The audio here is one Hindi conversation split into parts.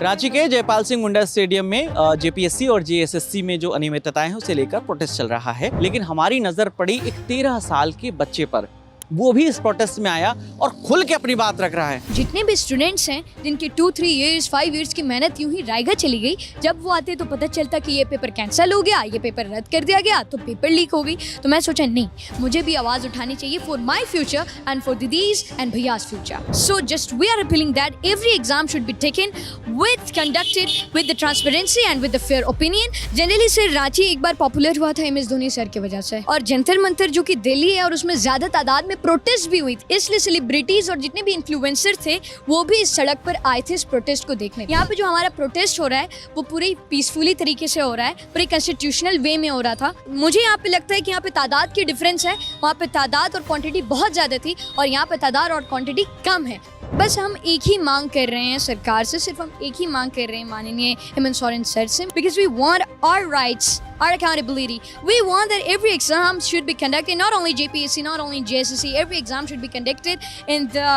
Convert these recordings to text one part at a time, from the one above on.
रांची के जयपाल सिंह मुंडा स्टेडियम में जेपीएससी और जेएसएससी में जो अनियमितताएं हैं उसे लेकर प्रोटेस्ट चल रहा है, लेकिन हमारी नजर पड़ी एक 13 साल के बच्चे पर। वो भी इस प्रोटेस्ट में आया और खुल के अपनी बात रख रहा है। जितने भी स्टूडेंट्स हैं जिनके 2-3 इयर्स 5 इयर्स की मेहनत यूं ही रायगा चली गई, जब वो आते तो पता चलता कि ये पेपर कैंसिल हो गया, ये पेपर रद्द कर दिया गया, तो पेपर लीक हो गई। तो मैं सोचा नहीं, मुझे भी आवाज उठानी चाहिए for my future and for didis and bhaiyas future. So just we are appealing that every exam should be taken with conducted with the transparency and with the fair opinion. Generally sir Ranchi एक बार पॉपुलर हुआ था MS धोनी सर की वजह से, और जंतर मंतर जो कि दिल्ली है और उसमें ज्यादा तादाद में प्रोटेस्ट भी हुई, इसलिए सेलिब्रिटीज और जितने भी इन्फ्लुएंसर थे वो भी इस सड़क पर आए थे इस प्रोटेस्ट को देखने। यहाँ पे जो हमारा प्रोटेस्ट हो रहा है वो पूरी पीसफुली तरीके से हो रहा है, पूरी कॉन्स्टिट्यूशनल वे में हो रहा था। मुझे यहाँ पे लगता है कि यहाँ पे तादाद की डिफरेंस है, वहाँ पे तादाद और क्वांटिटी बहुत ज्यादा थी और यहाँ पे तादाद और क्वांटिटी कम है। बस हम एक ही मांग कर रहे हैं सरकार से, सिर्फ हम एक ही मांग कर रहे हैं माननीय हेमंत सोरेन सर से, because we want our rights, our accountability. We want that every exam should be conducted, not only JPSC, not only JSSC, every exam should be conducted in the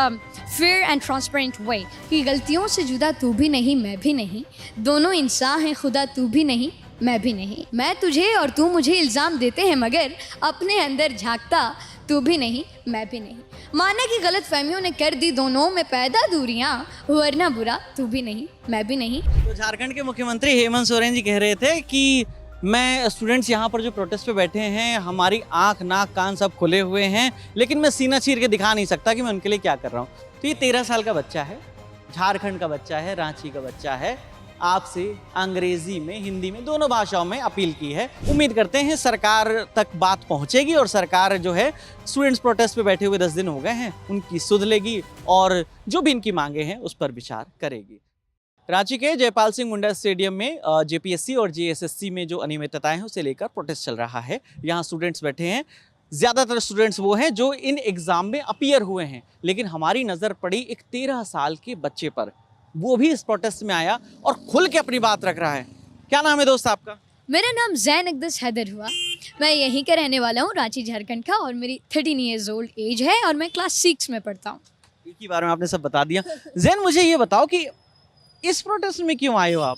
fair and transparent way. कि गलतियों से जुदा तू भी नहीं मैं भी नहीं, दोनों इंसान हैं खुदा तू भी नहीं मैं भी नहीं। मैं तुझे और तू मुझे इल्ज़ाम देते हैं मगर अपने अंदर झांकता तू भी नहीं मैं भी नहीं। माना कि गलत फहमियों ने कर दी दोनों में पैदा दूरियां, वरना बुरा तू भी नहीं मैं भी नहीं। तो झारखंड के मुख्यमंत्री हेमंत सोरेन जी कह रहे थे कि मैं स्टूडेंट्स यहाँ पर जो प्रोटेस्ट पे बैठे हैं, हमारी आंख नाक कान सब खुले हुए हैं, लेकिन मैं सीना चीर के दिखा नहीं सकता कि मैं उनके लिए क्या कर रहा हूँ। तो ये 13 साल का बच्चा है, झारखंड का बच्चा है, रांची का बच्चा है, आपसे अंग्रेजी में हिंदी में दोनों भाषाओं में अपील की है। उम्मीद करते हैं सरकार तक बात पहुंचेगी और सरकार जो है स्टूडेंट्स प्रोटेस्ट पे बैठे हुए 10 दिन हो गए हैं उनकी सुध लेगी और जो भी इनकी मांगे हैं उस पर विचार करेगी। रांची के जयपाल सिंह मुंडा स्टेडियम में जेपीएससी और जेएसएससी में जो अनियमितताएं हैं उसे लेकर प्रोटेस्ट चल रहा है। यहाँ स्टूडेंट्स बैठे हैं, ज़्यादातर स्टूडेंट्स वो हैं जो इन एग्ज़ाम में अपीयर हुए हैं, लेकिन हमारी नज़र पड़ी एक 13 साल के बच्चे पर। वो भी इस प्रोटेस्ट में आया और खुल के अपनी बात रख रहा है। क्या नाम है दोस्त आपका? मेरा नाम जैन अकदस हैदर हुआ, मैं यहीं का रहने वाला हूँ, रांची झारखंड का, और मेरी 13 ईयर्स ओल्ड एज है और मैं क्लास 6 में पढ़ता हूँ। एक ही बार में आपने सब बता दिया। जैन, मुझे ये बताओ कि इस प्रोटेस्ट में क्यों आए हो आप?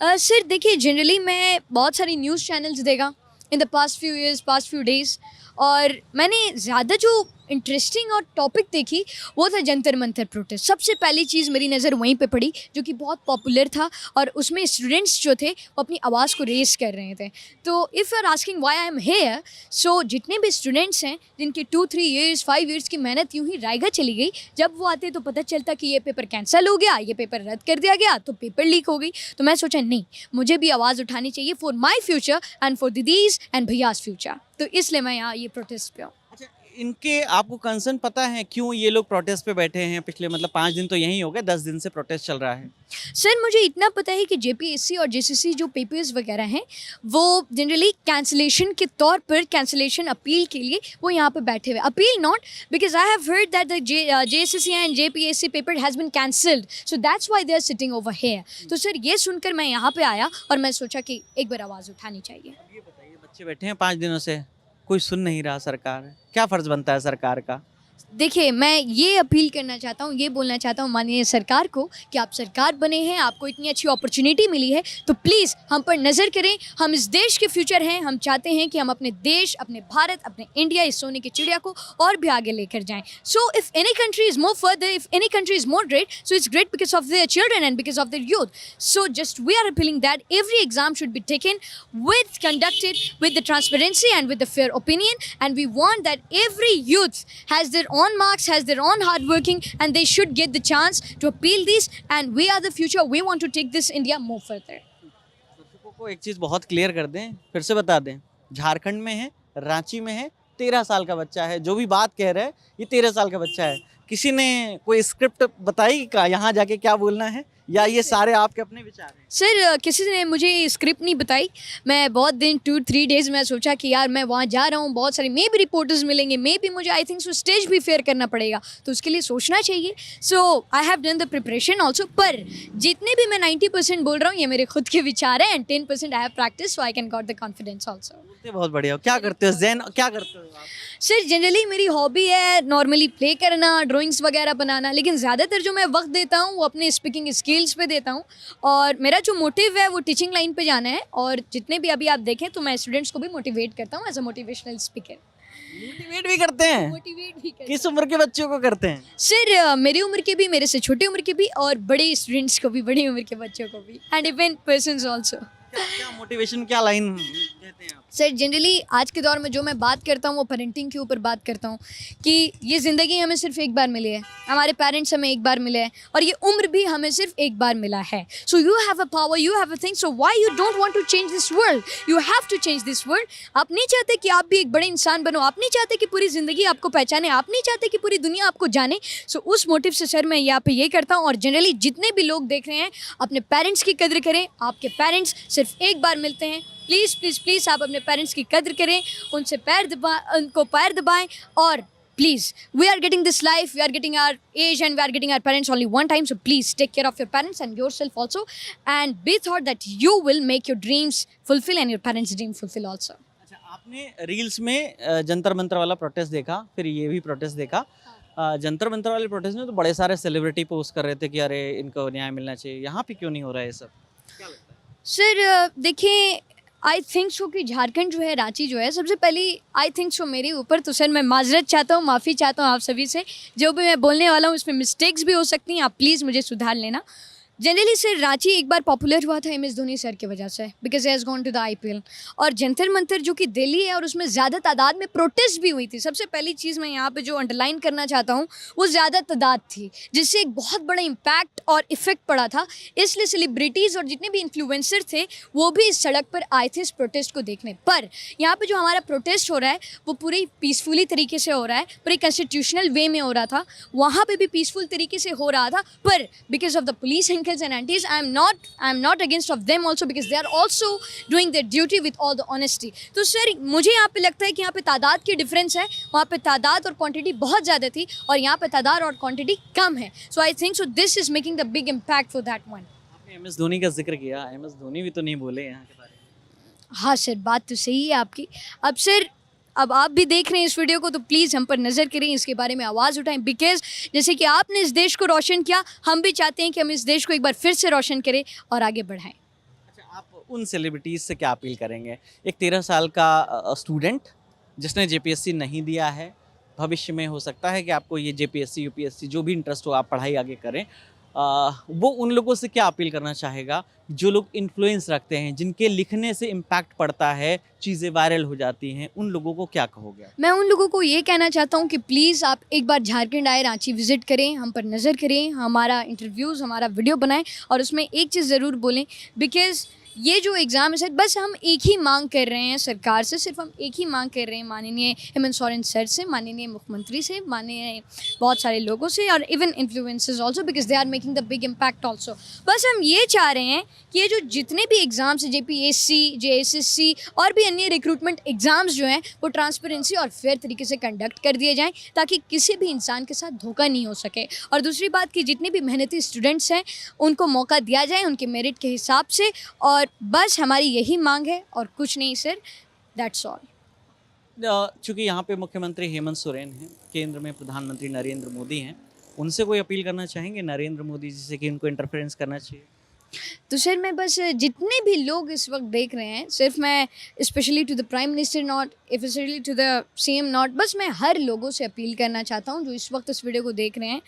सर देखिए, जनरली मैं बहुत सारी न्यूज़ चैनल्स देखा in the past few years, past few days, और मैंने ज़्यादा जो इंटरेस्टिंग और टॉपिक देखी वो था जंतर मंतर प्रोटेस्ट। सबसे पहली चीज़ मेरी नज़र वहीं पे पड़ी जो कि बहुत पॉपुलर था और उसमें स्टूडेंट्स जो थे वो अपनी आवाज़ को रेज़ कर रहे थे। तो if you are asking why I am here, so जितने भी स्टूडेंट्स हैं जिनके 2-3 इयर्स 5 इयर्स की मेहनत यूं ही रायगा चली गई, जब वो आते तो पता चलता कि ये पेपर कैंसिल हो गया, ये पेपर रद्द कर दिया गया, तो पेपर लीक हो गई। तो मैं सोचा नहीं, मुझे भी आवाज़ उठानी चाहिए for my future and for didis and bhaiyas future. तो इसलिए मैं यहाँ ये प्रोटेस्ट पे हूँ। अच्छा, इनके आपको कंसर्न पता है क्यों ये लोग प्रोटेस्ट पे बैठे हैं? पिछले 5 दिन तो यही हो गए, 10 दिन से प्रोटेस्ट चल रहा है। सर मुझे इतना पता है कि जेपीएससी और जेएसएससी जो पेपर्स वगैरह हैं वो जनरली कैंसिलेशन के तौर पर, कैंसिलेशन अपील के लिए वो यहाँ पे बैठे हुए। Appeal not, because I have heard that the JSSC and JPSC paper has been cancelled, so that's why they are sitting over here. तो सर ये सुनकर मैं यहाँ पे आया और मैं सोचा कि एक बार आवाज़ उठानी चाहिए। ये बताइए, बच्चे बैठे हैं 5 दिनों से, कोई सुन नहीं रहा, सरकार क्या फ़र्ज़ बनता है सरकार का? देखिए, मैं ये अपील करना चाहता हूँ, ये बोलना चाहता हूँ माननीय सरकार को कि आप सरकार बने हैं, आपको इतनी अच्छी अपॉर्चुनिटी मिली है, तो प्लीज़ हम पर नज़र करें। हम इस देश के फ्यूचर हैं, हम चाहते हैं कि हम अपने देश, अपने भारत, अपने इंडिया, इस सोने की चिड़िया को और भी आगे लेकर जाएं। So if any country is more further, if any country is more great, so it's great because of their children and because of their youth. So just we are appealing that every exam should be taken with conducted with the transparency and with the fair opinion, and we want that every youth has their own marks, has their own hard working, and they should get the chance to appeal these, and we are the future, we want to take this India more further। दर्शकों को एक चीज़ बहुत क्लियर कर दें, फिर से बता दें, झारखंड में है, रांची में है, 13 साल का बच्चा है। जो भी बात कह रहा है ये 13 साल का बच्चा है। किसी ने कोई स्क्रिप्ट बताई का यहाँ जाके क्या बोलना है, या ये सारे आपके अपने विचार हैं? सर किसी ने मुझे स्क्रिप्ट नहीं बताई। मैं बहुत दिन 2-3 डेज़ में सोचा कि यार मैं वहाँ जा रहा हूँ, बहुत सारे मे भी रिपोर्टर्स मिलेंगे, मे भी मुझे आई थिंक सो स्टेज भी फेयर करना पड़ेगा, तो उसके लिए सोचना चाहिए। So I have done the preparation also, पर जितने भी मैं 90% बोल रहा हूँ ये मेरे खुद के विचार हैं, and 10% I have practice, so I can got the confidence also. बहुत बढ़िया। क्या करते हो जैन, क्या करते हो आप? सर जनरली मेरी हॉबी है नॉर्मली प्ले करना, ड्राइंग्स वगैरह बनाना, लेकिन ज़्यादातर जो मैं वक्त देता हूँ वो अपने स्पीकिंग स्किल रील्स पे देता हूँ और मेरा जो मोटिव है वो टीचिंग लाइन पे जाना है और जितने भी अभी आप देखें तो मैं स्टूडेंट्स को भी मोटिवेट करता हूँ as a motivational speaker. Motivate भी करते हैं? मोटिवेट भी करता किस उम्र के बच्चों को करते हैं? सर मेरी उम्र के भी, मेरे से छोटी उम्र के भी और बड़े स्टूडेंट्स को भी, बड़ी उम्र के बच्चों को भी एंड इवन पर्सन्स ऑल्सो। क्या मोटिवेशन, क्या लाइन देते हैं आप? सर जनरली आज के दौर में जो मैं बात करता हूँ वो पेरेंटिंग के ऊपर बात करता हूँ कि ये ज़िंदगी हमें सिर्फ एक बार मिली है, हमारे पेरेंट्स हमें एक बार मिले हैं और ये उम्र भी हमें सिर्फ एक बार मिला है। So you have a power, you have a thing, so why you don't want to change this world? You have to change this world. आप नहीं चाहते कि आप भी एक बड़े इंसान बनो, आप नहीं चाहते कि पूरी ज़िंदगी आपको पहचाने, आप नहीं चाहते कि पूरी दुनिया आपको जाने। सो उस मोटिव से सर मैं यहाँ पे ये करता हूँ और जनरली जितने भी लोग देख रहे हैं अपने पेरेंट्स की कदर करें। आपके पेरेंट्स सिर्फ एक बार मिलते हैं, प्लीज़ प्लीज़ प्लीज़ आप अपने पेरेंट्स की कदर करें, उनसे उनको पैर दबाएं और please we are getting this life, we are getting our age and we are getting our parents only one time, so please take care of your parents and your self also and be thought that you will make your dreams fulfil and your parents dream fulfil also. अच्छा, आपने रील्स में जंतर मंतर वाला प्रोटेस्ट देखा, फिर ये भी प्रोटेस्ट देखा। जंतर मंतर वाले प्रोटेस्ट में तो बड़े सारे सेलिब्रिटी पोस्ट कर रहे थे कि अरे इनको न्याय मिलना चाहिए, यहाँ पे क्यों नहीं हो रहा है ये सब? क्या लगता है? सर देखिए, आई थिंक सो कि झारखंड जो है, रांची जो है, सबसे पहली आई थिंक सो मेरे ऊपर तो सर मैं माजरत चाहता हूँ, माफ़ी चाहता हूँ आप सभी से। जो भी मैं बोलने वाला हूँ उसमें मिस्टेक्स भी हो सकती हैं, आप प्लीज़ मुझे सुधार लेना। जनरली सर रांची एक बार पॉपुलर हुआ था MS धोनी सर की वजह से, because has gone to the IPL। और जंतर मंतर जो कि दिल्ली है और उसमें ज़्यादा तादाद में प्रोटेस्ट भी हुई थी। सबसे पहली चीज़ मैं यहाँ पे जो अंडरलाइन करना चाहता हूँ वो ज़्यादा तादाद थी, जिससे एक बहुत बड़ा इम्पैक्ट और इफेक्ट पड़ा था। इसलिए सेलिब्रिटीज़ और जितने भी इन्फ्लुएंसर थे वो भी इस सड़क पर आए थे इस प्रोटेस्ट को देखने। पर यहाँ पर जो हमारा प्रोटेस्ट हो रहा है वो पूरी पीसफुली तरीके से हो रहा है, पूरे कॉन्स्टिट्यूशनल वे में हो रहा था, वहाँ पर भी पीसफुल तरीके से हो रहा था। पर because of the police uncles and aunties, I am not against of them also because they are also doing their duty with all the honesty। तो सर मुझे यहाँ पे लगता है कि यहाँ पे तादाद की डिफरेंस है, वहाँ पे तादाद और क्वांटिटी बहुत ज़्यादा थी और यहाँ पे तादाद और क्वांटिटी कम है। So I think so this is making the big impact for that one. आपने MS धोनी का जिक्र किया, MS धोनी भी तो नहीं बोले यहाँ के बारे में। हाँ सर, बात तो सही है आपकी। अब सर अब आप भी देख रहे हैं इस वीडियो को तो प्लीज़ हम पर नज़र करें, इसके बारे में आवाज़ उठाएं, बिकॉज जैसे कि आपने इस देश को रोशन किया, हम भी चाहते हैं कि हम इस देश को एक बार फिर से रोशन करें और आगे बढ़ाएं। अच्छा, आप उन सेलिब्रिटीज़ से क्या अपील करेंगे? एक 13 साल का स्टूडेंट जिसने JPSC नहीं दिया है, भविष्य में हो सकता है कि आपको ये JPSC UPSC जो भी इंटरेस्ट हो आप पढ़ाई आगे करें, वो उन लोगों से क्या अपील करना चाहेगा जो लोग इन्फ्लुएंस रखते हैं, जिनके लिखने से इम्पैक्ट पड़ता है, चीज़ें वायरल हो जाती हैं, उन लोगों को क्या कहोगे? मैं उन लोगों को ये कहना चाहता हूँ कि प्लीज़ आप एक बार झारखंड आए, रांची विज़िट करें, हम पर नज़र करें, हमारा इंटरव्यूज़, हमारा वीडियो बनाएं और उसमें एक चीज़ ज़रूर बोलें, बिकॉज़ ये जो एग्ज़ाम है सर, बस हम एक ही मांग कर रहे हैं सरकार से, सिर्फ हम एक ही मांग कर रहे हैं माननीय हेमंत सोरेन सर से, माननीय मुख्यमंत्री से, माननीय बहुत सारे लोगों से और even influencers also, because they are making the big impact also. बस हम ये चाह रहे हैं कि ये जो जितने भी एग्ज़ाम्स हैं, JPSC, JSSC और भी अन्य रिक्रूटमेंट एग्ज़ाम्स जो हैं वो ट्रांसपेरेंसी और फेयर तरीके से कंडक्ट कर दिए जाएँ, ताकि किसी भी इंसान के साथ धोखा नहीं हो सके। और दूसरी बात कि जितने भी मेहनती स्टूडेंट्स हैं उनको मौका दिया जाए उनके मेरिट के हिसाब से, और बस हमारी यही मांग है और कुछ नहीं सर, दैट्स ऑल। चूँकि यहाँ पे मुख्यमंत्री हेमंत सोरेन हैं, केंद्र में प्रधानमंत्री नरेंद्र मोदी हैं, उनसे कोई अपील करना चाहेंगे नरेंद्र मोदी जी से कि उनको इंटरफेरेंस करना चाहिए? तो सर मैं बस जितने भी लोग इस वक्त देख रहे हैं, सिर्फ मैं specially to the prime minister not, specially to the CM not, बस मैं हर लोगों से अपील करना चाहता हूं जो इस वक्त इस वीडियो को देख रहे हैं।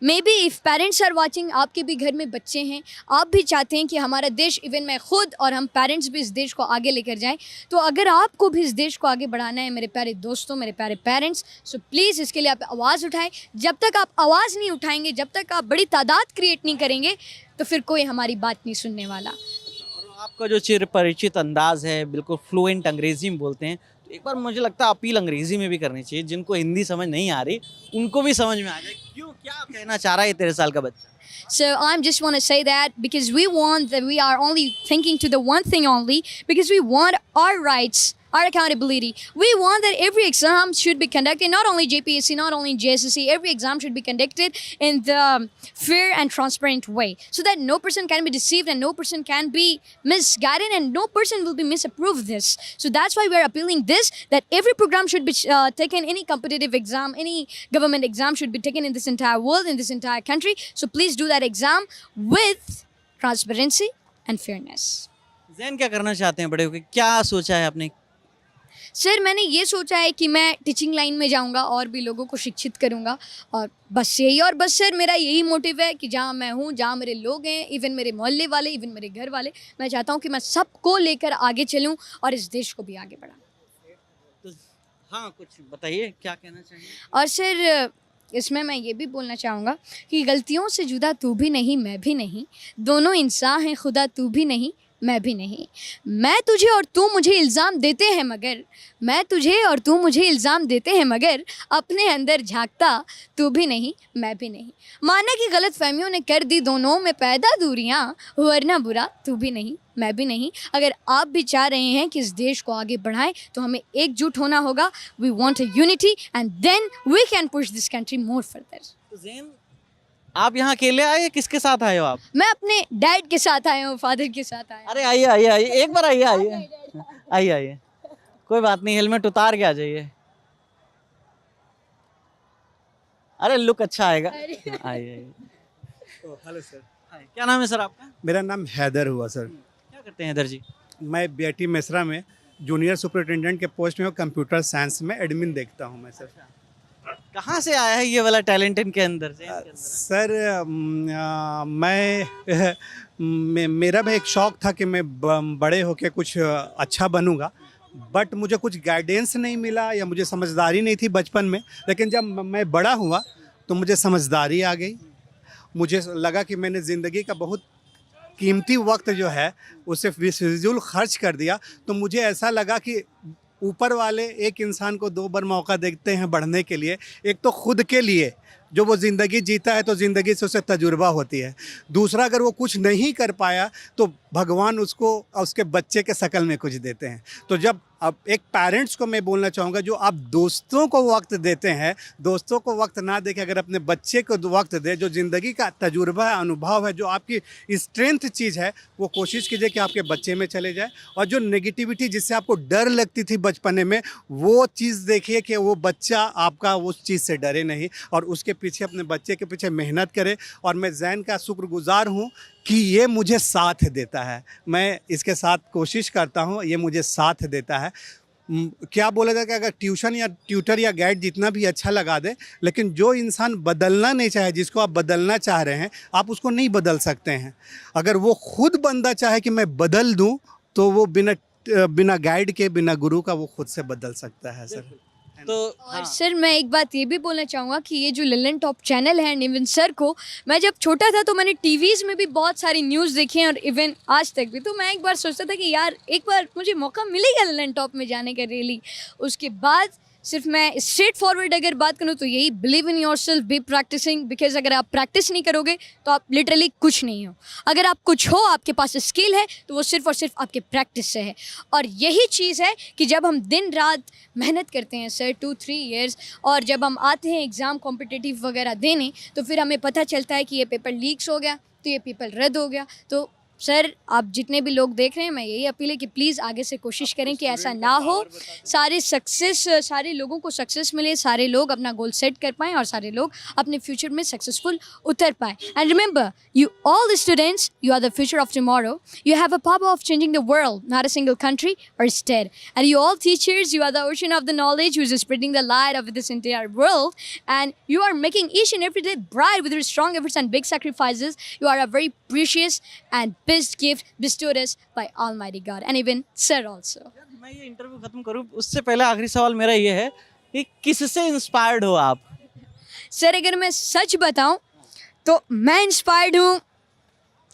Maybe if parents are watching, आपके भी घर में बच्चे हैं, आप भी चाहते हैं कि हमारा देश, इवन मैं खुद और हम पेरेंट्स भी इस देश को आगे लेकर जाएं, तो अगर आपको भी इस देश को आगे बढ़ाना है मेरे प्यारे दोस्तों, मेरे प्यारे पेरेंट्स, सो प्लीज़ इसके लिए आप आवाज़ उठाएं। जब तक आप आवाज़ नहीं उठाएंगे, जब तक आप बड़ी तादाद क्रिएट नहीं करेंगे, तो फिर कोई हमारी बात नहीं सुनने वाला। और आपका जो चिर परिचित अंदाज़ है, बिल्कुल फ्लुएंट अंग्रेज़ी में बोलते हैं, तो एक बार मुझे लगता है अपील अंग्रेज़ी में भी करनी चाहिए, जिनको हिंदी समझ नहीं आ रही उनको भी समझ में आ जाए। क्यों, क्या कहना चाह रहा है 13 साल का बच्चा? So I just want to say that because we want that, we are only thinking to the one thing only, because we want our rights, our accountability. We want that every exam should be conducted, not only JPSC, not only JSSC, every exam should be conducted in the fair and transparent way, so that no person can be deceived and no person can be misguided and no person will be misapproved this. So that's why we are appealing this, that every program should be taken, any competitive exam, any government exam should be taken in this entire world, in this entire country. So please do that exam with transparency and fairness. Jain क्या करना चाहते हैं बड़े होकर, क्या सोचा है आपने? सर मैंने ये सोचा है कि मैं टीचिंग लाइन में जाऊंगा और भी लोगों को शिक्षित करूंगा, और बस यही, और बस सर मेरा यही मोटिव है कि जहाँ मैं हूँ, जहाँ मेरे लोग हैं, इवन मेरे मोहल्ले वाले, इवन मेरे घर वाले, मैं चाहता हूँ कि मैं सबको लेकर आगे चलूँ और इस देश को भी आगे बढ़ाऊँ। तो हाँ, कुछ बताइए क्या कहना चाहिए। और सर इसमें मैं ये भी बोलना चाहूँगा कि गलतियों से जुदा तू भी नहीं मैं भी नहीं, दोनों इंसान हैं खुदा, तू भी नहीं मैं भी नहीं। मैं तुझे और तू मुझे इल्ज़ाम देते हैं मगर, मैं तुझे और तू मुझे इल्ज़ाम देते हैं मगर, अपने अंदर झांकता तू भी नहीं मैं भी नहीं। माना कि गलत फहमियों ने कर दी दोनों में पैदा दूरियां, वरना बुरा तू भी नहीं मैं भी नहीं। अगर आप भी चाह रहे हैं कि इस देश को आगे बढ़ाएं तो हमें एकजुट होना होगा। We want a unity and then we can push this country more further. तो जैन, आप यहाँ अकेले आए या किसके साथ आए हो आप? मैं अपने डैड के साथ आया हूँ, फादर के साथ आया हूँ। अरे आइए आइए आइए, एक बार आइए आइए आइए आइए, कोई बात नहीं, हेलमेट उतार के आ जाइए। अरे लुक अच्छा आएगा। आइए आइए। हेलो सर, क्या नाम है सर आपका? मेरा नाम हैदर हुआ सर। क्या करते हैं इधर जी? मैं बीआईटी मेसरा में जूनियर सुपरिटेंडेंट के पोस्ट में हूँ, कंप्यूटर साइंस में एडमिन देखता हूँ मैं सर। कहाँ से आया है ये वाला टैलेंट इनके अंदर से? सर मेरा भी एक शौक था कि मैं बड़े होके कुछ अच्छा बनूंगा, बट मुझे कुछ गाइडेंस नहीं मिला या मुझे समझदारी नहीं थी बचपन में। लेकिन जब मैं बड़ा हुआ तो मुझे समझदारी आ गई। मुझे लगा कि मैंने ज़िंदगी का बहुत कीमती वक्त जो है उसे फिजूल खर्च कर दिया। तो मुझे ऐसा लगा कि ऊपर वाले एक इंसान को दो बार मौका देते हैं बढ़ने के लिए। एक तो खुद के लिए, जो वो ज़िंदगी जीता है तो ज़िंदगी से उसे तजुर्बा होती है। दूसरा, अगर वो कुछ नहीं कर पाया तो भगवान उसको और उसके बच्चे के शक्ल में कुछ देते हैं। तो जब अब एक पेरेंट्स को मैं बोलना चाहूँगा, जो आप दोस्तों को वक्त देते हैं, दोस्तों को वक्त ना दे के अगर अपने बच्चे को वक्त दे, जो ज़िंदगी का तजुर्बा है, अनुभव है, जो आपकी स्ट्रेंथ चीज़ है, वो कोशिश कीजिए कि आपके बच्चे में चले जाए। और जो नेगेटिविटी जिससे आपको डर लगती थी बचपने में, वो चीज़ देखिए कि वो बच्चा आपका उस चीज़ से डरे नहीं और उसके पीछे, अपने बच्चे के पीछे मेहनत करे। और मैं जैन का शुक्रगुजार हूँ कि ये मुझे साथ देता है। मैं इसके साथ कोशिश करता हूँ, ये मुझे साथ देता है। क्या बोला जाए कि अगर ट्यूशन या ट्यूटर या गाइड जितना भी अच्छा लगा दे, लेकिन जो इंसान बदलना नहीं चाहे, जिसको आप बदलना चाह रहे हैं, आप उसको नहीं बदल सकते हैं। अगर वो खुद बंदा चाहे कि मैं बदल दूँ, तो वो बिना गाइड के, बिना गुरु का वो खुद से बदल सकता है सर। तो और सर मैं एक बात ये भी बोलना चाहूँगा कि ये जो ललन टॉप चैनल है, इवन सर को, मैं जब छोटा था तो मैंने टीवीज़ में भी बहुत सारी न्यूज़ देखी हैं और इवन आज तक भी। तो मैं एक बार सोचता था कि यार एक बार मुझे मौका मिलेगा ललन टॉप में जाने का रियली। उसके बाद सिर्फ मैं स्ट्रेट फॉरवर्ड अगर बात करूँ तो यही, believe in your self, be practicing, because अगर आप प्रैक्टिस नहीं करोगे तो आप लिटरली कुछ नहीं हो। अगर आप कुछ हो, आपके पास स्किल है, तो वो सिर्फ और सिर्फ आपके प्रैक्टिस से है। और यही चीज़ है कि जब हम दिन रात मेहनत करते हैं सर 2-3 ईयर्स, और जब हम आते हैं एग्ज़ाम कॉम्पिटिटिव वगैरह देने, तो फिर हमें पता चलता है कि ये पेपर लीक्स हो गया, तो ये पेपर रद्द हो गया। तो सर आप जितने भी लोग देख रहे हैं, मैं यही अपील है कि प्लीज़ आगे से कोशिश करें कि ऐसा ना हो। सारे लोगों को सक्सेस मिले, सारे लोग अपना गोल सेट कर पाएँ और सारे लोग अपने फ्यूचर में सक्सेसफुल उतर पाएँ। And remember, you all the students, you are the future of tomorrow. You have a power of changing the world, not a single country or state. And you all teachers, you are the ocean of the knowledge who is spreading the light of this entire world. And you are making each and every day bright with your strong efforts and big sacrifices. You are a very precious and best gift bestowed us by Almighty God, and even sir also. मैं ये इंटरव्यू खत्म करूँ उससे पहले आखिरी सवाल मेरा ये है कि किससे इंस्पायर्ड हो आप? सर अगर मैं सच बताऊं तो मैं इंस्पायर्ड हूँ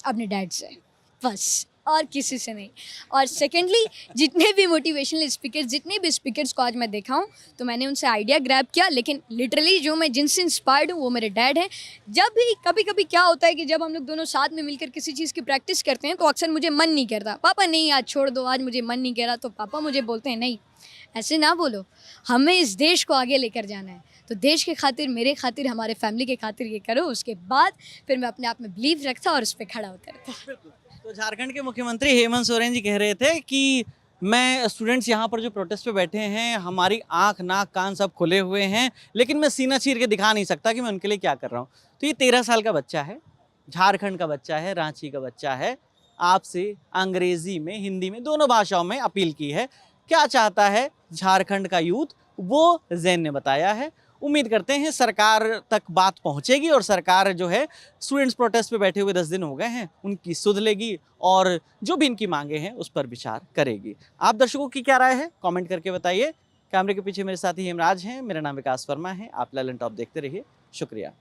अपने डैड से, बस। और किसी से नहीं। और सेकेंडली, जितने भी मोटिवेशनल स्पीकर, जितने भी स्पीकर्स को आज मैं देखा हूँ, तो मैंने उनसे आइडिया ग्रैब किया, लेकिन लिटरली जो मैं जिनसे इंस्पायर्ड हूँ वो मेरे डैड हैं। जब भी कभी कभी क्या होता है कि जब हम लोग दोनों साथ में मिलकर किसी चीज़ की प्रैक्टिस करते हैं तो अक्सर मुझे मन नहीं करता, पापा नहीं आज छोड़ दो, आज मुझे मन नहीं कर रहा, तो पापा मुझे बोलते हैं नहीं ऐसे ना बोलो, हमें इस देश को आगे लेकर जाना है, तो देश के खातिर, मेरे खातिर, हमारे फैमिली के खातिर ये करो। उसके बाद फिर मैं अपने आप में बिलीव रखता और उस पर खड़ा उतरता। तो झारखंड के मुख्यमंत्री हेमंत सोरेन जी कह रहे थे कि मैं स्टूडेंट्स यहाँ पर जो प्रोटेस्ट पे बैठे हैं, हमारी आंख नाक कान सब खुले हुए हैं, लेकिन मैं सीना चीर के दिखा नहीं सकता कि मैं उनके लिए क्या कर रहा हूँ। तो ये 13 साल का बच्चा है, झारखंड का बच्चा है, रांची का बच्चा है, आपसे अंग्रेजी में, हिंदी में, दोनों भाषाओं में अपील की है। क्या चाहता है झारखंड का यूथ, वो जैन ने बताया है। उम्मीद करते हैं सरकार तक बात पहुंचेगी और सरकार जो है स्टूडेंट्स प्रोटेस्ट पे बैठे हुए 10 दिन हो गए हैं, उनकी सुध लेगी और जो भी इनकी मांगे हैं उस पर विचार करेगी। आप दर्शकों की क्या राय है, कमेंट करके बताइए। कैमरे के पीछे मेरे साथी हेमराज हैं, मेरा नाम विकास वर्मा है। आप ललन टॉप देखते रहिए। शुक्रिया।